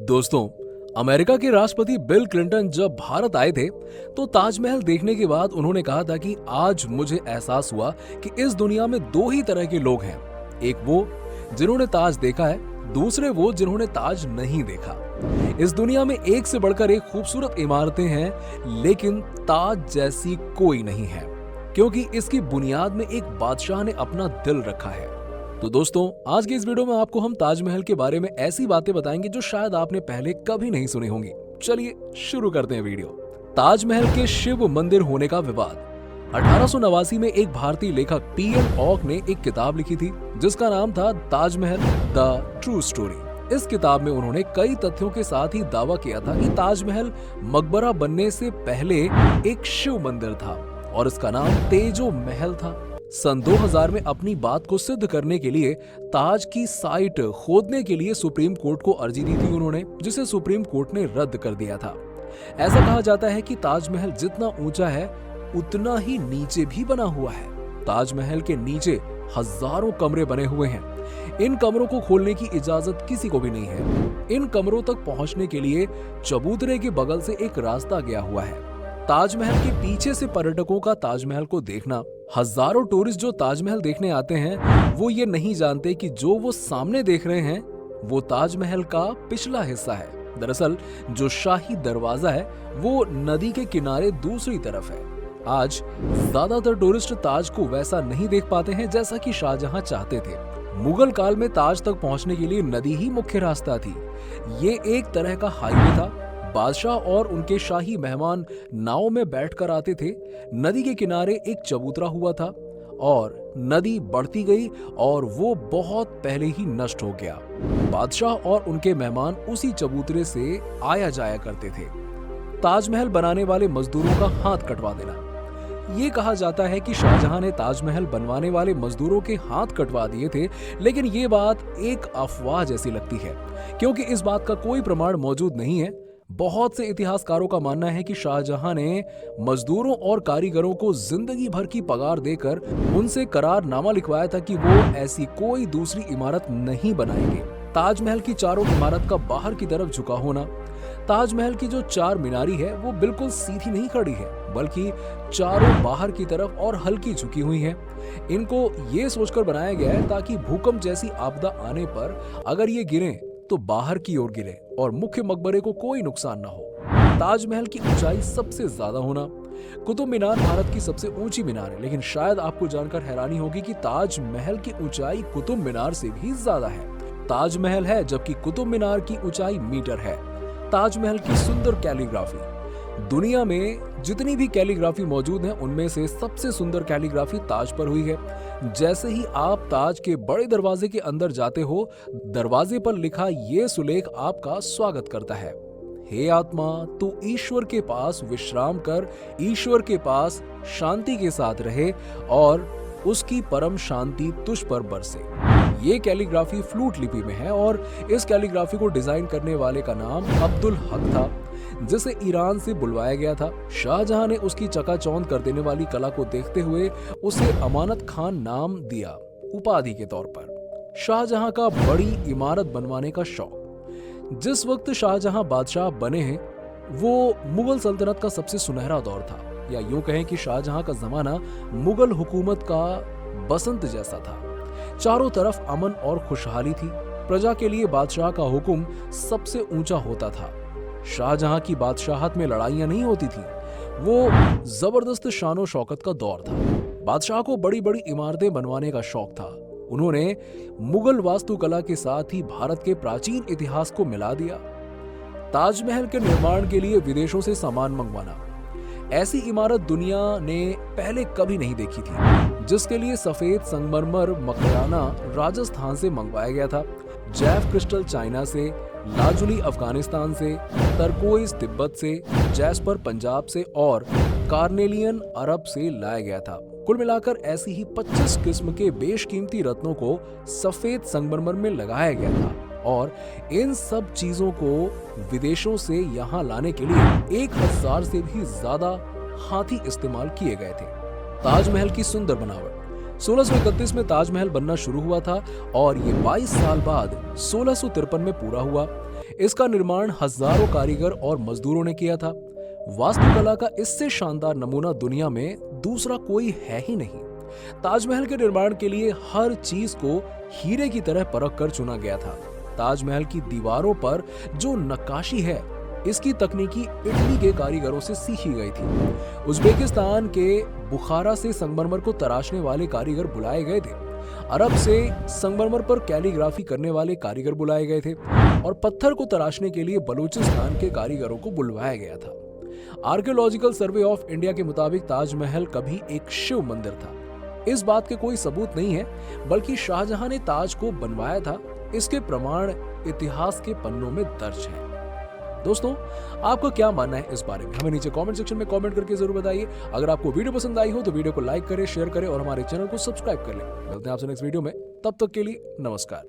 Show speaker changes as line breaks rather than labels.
दोस्तों, अमेरिका के राष्ट्रपति बिल क्लिंटन जब भारत आए थे तो ताजमहल देखने के बाद उन्होंने कहा था कि आज मुझे एहसास हुआ कि इस दुनिया में दो ही तरह के लोग हैं। एक वो जिन्होंने ताज देखा है, दूसरे वो जिन्होंने ताज नहीं देखा। इस दुनिया में एक से बढ़कर एक खूबसूरत इमारतें हैं, लेकिन ताज जैसी कोई नहीं है, क्योंकि इसकी बुनियाद में एक बादशाह ने अपना दिल रखा है। तो दोस्तों, आज के इस वीडियो में आपको हम ताजमहल के बारे में ऐसी बातें बताएंगे जो शायद आपने पहले कभी नहीं सुनी होंगी। चलिए शुरू करते हैं वीडियो। ताजमहल के शिव मंदिर होने का विवाद। 1889 में एक भारतीय लेखक पीएल ऑक ने एक किताब लिखी थी जिसका नाम था ताजमहल द ट्रू स्टोरी। इस किताब में उन्होंने कई तथ्यों के साथ ही दावा किया था कि ताजमहल मकबरा बनने से पहले एक शिव मंदिर था और इसका नाम तेजो महल था। सन 2000 में अपनी बात को सिद्ध करने के लिए ताज की साइट खोदने के लिए सुप्रीम कोर्ट को अर्जी दी थी उन्होंने, जिसे सुप्रीम कोर्ट ने रद्द कर दिया था। ऐसा कहा जाता है कि ताजमहल जितना ऊंचा है उतना ही नीचे भी बना हुआ है। ताजमहल के नीचे हजारों कमरे बने हुए हैं। इन कमरों को खोलने की इजाजत किसी को भी नहीं है। इन कमरों तक पहुंचने के लिए चबूतरे के बगल से एक रास्ता गया हुआ है। ताजमहल के पीछे से पर्यटकों का ताजमहल को देखना, हजारों टूरिस्ट जो ताजमहल देखने आते हैं वो ये नहीं जानते कि जो वो सामने देख रहे हैं वो ताजमहल का पिछला हिस्सा है। दरअसल जो शाही दरवाजा है वो नदी के किनारे दूसरी तरफ है। आज ज्यादातर टूरिस्ट ताज को वैसा नहीं देख पाते हैं जैसा कि शाहजहां चाहते थे। मुगल काल में ताज तक पहुंचने के लिए नदी ही मुख्य रास्ता थी। ये एक तरह का हाईवे था। बादशाह और उनके शाही मेहमान नाव में बैठकर आते थे। नदी के किनारे एक चबूतरा हुआ था और नदी बढ़ती गई और वो बहुत पहले ही नष्ट हो गया। बादशाह और उनके मेहमान उसी चबूतरे से आया जाया करते थे। ताजमहल बनाने वाले मजदूरों का हाथ कटवा देना। ये कहा जाता है कि शाहजहां ने ताजमहल बनवाने वाले मजदूरों के हाथ कटवा दिए थे, लेकिन ये बात एक अफवाह जैसी लगती है क्योंकि इस बात का कोई प्रमाण मौजूद नहीं है। बहुत से इतिहासकारों का मानना है कि शाहजहां ने मजदूरों और कारीगरों को जिंदगी भर की पगार देकर उनसे करारनामा लिखवाया था कि वो ऐसी कोई दूसरी इमारत नहीं बनाएंगे। ताजमहल की चारों इमारत का बाहर की तरफ झुका होना। ताजमहल की जो चार मीनारी है वो बिल्कुल सीधी नहीं खड़ी है, बल्कि चारों बाहर की तरफ और हल्की झुकी हुई है। इनको ये सोचकर बनाया गया है ताकि भूकंप जैसी आपदा आने पर अगर ये गिरे तो बाहर की ओर गिरे और मुख्य मकबरे को कोई नुकसान ना हो। ताजमहल की ऊंचाई सबसे ज्यादा होना। कुतुब मीनार भारत की सबसे ऊंची मीनार है, लेकिन शायद आपको जानकर हैरानी होगी कि ताजमहल की ऊंचाई कुतुब मीनार से भी ज्यादा है। ताजमहल है जबकि कुतुब मीनार की ऊंचाई मीटर है। ताजमहल की सुंदर कैलीग्राफी। दुनिया में जितनी भी कैलीग्राफी मौजूद है उनमें से सबसे सुंदर कैलीग्राफी ताज पर हुई है। जैसे ही आप ताज के बड़े दरवाजे के अंदर जाते हो, दरवाजे पर लिखा ये सुलेख आपका स्वागत करता है। हे आत्मा, तू ईश्वर के पास विश्राम कर, ईश्वर के पास शांति के साथ रहे और उसकी परम शांति तुझ पर बरसे। ये कैलीग्राफी फ्लूट लिपि में है और इस कैलीग्राफी को डिजाइन करने वाले का नाम अब्दुल हक था, जिसे ईरान से बुलवाया गया था। शाहजहां ने उसकी चकाचौंध कर देने वाली कला को देखते हुए उसे अमानत खान नाम दिया, उपाधि के तौर पर। शाहजहां का बड़ी इमारत बनवाने का शौक। जिस वक्त शाहजहां बादशाह बने हैं वो मुगल सल्तनत का सबसे सुनहरा दौर था, या यूं कहें कि शाहजहां का जमाना मुगल हुकूमत का बसंत जैसा था। चारों तरफ अमन और खुशहाली थी। प्रजा के लिए बादशाह का हुक्म सबसे ऊंचा होता था। शाहजहां की बादशाहत में लड़ाइयां नहीं होती थी, वो जबरदस्त शानो शौकत का दौर था। बादशाह को बड़ी बड़ी इमारतें बनवाने का शौक था। उन्होंने मुगल वास्तुकला के साथ ही भारत के प्राचीन इतिहास को मिला दिया। ताजमहल के निर्माण के लिए विदेशों से सामान मंगवाना। ऐसी इमारत दुनिया ने पहले कभी नहीं देखी थी, जिसके लिए सफेद संगमरमर मकराना राजस्थान से मंगवाया गया था। जैफ क्रिस्टल चाइना से, लाजुली अफगानिस्तान से, टर्कोइज तिब्बत से, जैस्पर पंजाब से और कार्नेलियन अरब से लाया गया था। कुल मिलाकर ऐसी ही 25 किस्म के बेशकीमती रत्नों को सफेद संगमरमर में लगाया गया था और इन सब चीजों को विदेशों से यहाँ लाने के लिए 1000 से भी ज्यादा हाथी इस्तेमाल किए गए थे। ताजमहल की सुंदर बनावट। 1631 में ताजमहल बनना शुरू हुआ था और ये 22 साल बाद 1653 में पूरा हुआ। इसका निर्माण हजारों कारीगर और मजदूरों ने किया था। वास्तुकला का इससे शानदार नमूना दुनिया में दूसरा कोई है ही नहीं। ताजमहल के निर्माण के लिए हर चीज को हीरे की तरह परख कर चुना गया था। ताजमहल की दीवारों पर जो नक्काशी है, इसकी तकनीकी इटली के कारीगरों से सीखी गई थी। उज्बेकिस्तान के बुखारा से संगमरमर को तराशने वाले कारीगर बुलाए गए थे। अरब से संगमरमर पर कैलीग्राफी करने वाले कारीगर बुलाए गए थे और पत्थर को तराशने के लिए बलूचिस्तान के कारीगरों को बुलवाया गया था। आर्कियोलॉजिकल सर्वे ऑफ इंडिया के मुताबिक ताजमहल कभी एक शिव मंदिर था। इस बात के कोई सबूत नहीं है, बल्कि शाहजहां ने ताज को बनवाया था, इसके प्रमाण इतिहास के पन्नों में दर्ज हैं। दोस्तों, आपका क्या मानना है इस बारे में? हमें नीचे कमेंट सेक्शन में कमेंट करके जरूर बताइए। अगर आपको वीडियो पसंद आई हो तो वीडियो को लाइक करें, शेयर करें और हमारे चैनल को सब्सक्राइब कर लें। मिलते हैं आपसे नेक्स्ट वीडियो में, तब तक के लिए नमस्कार।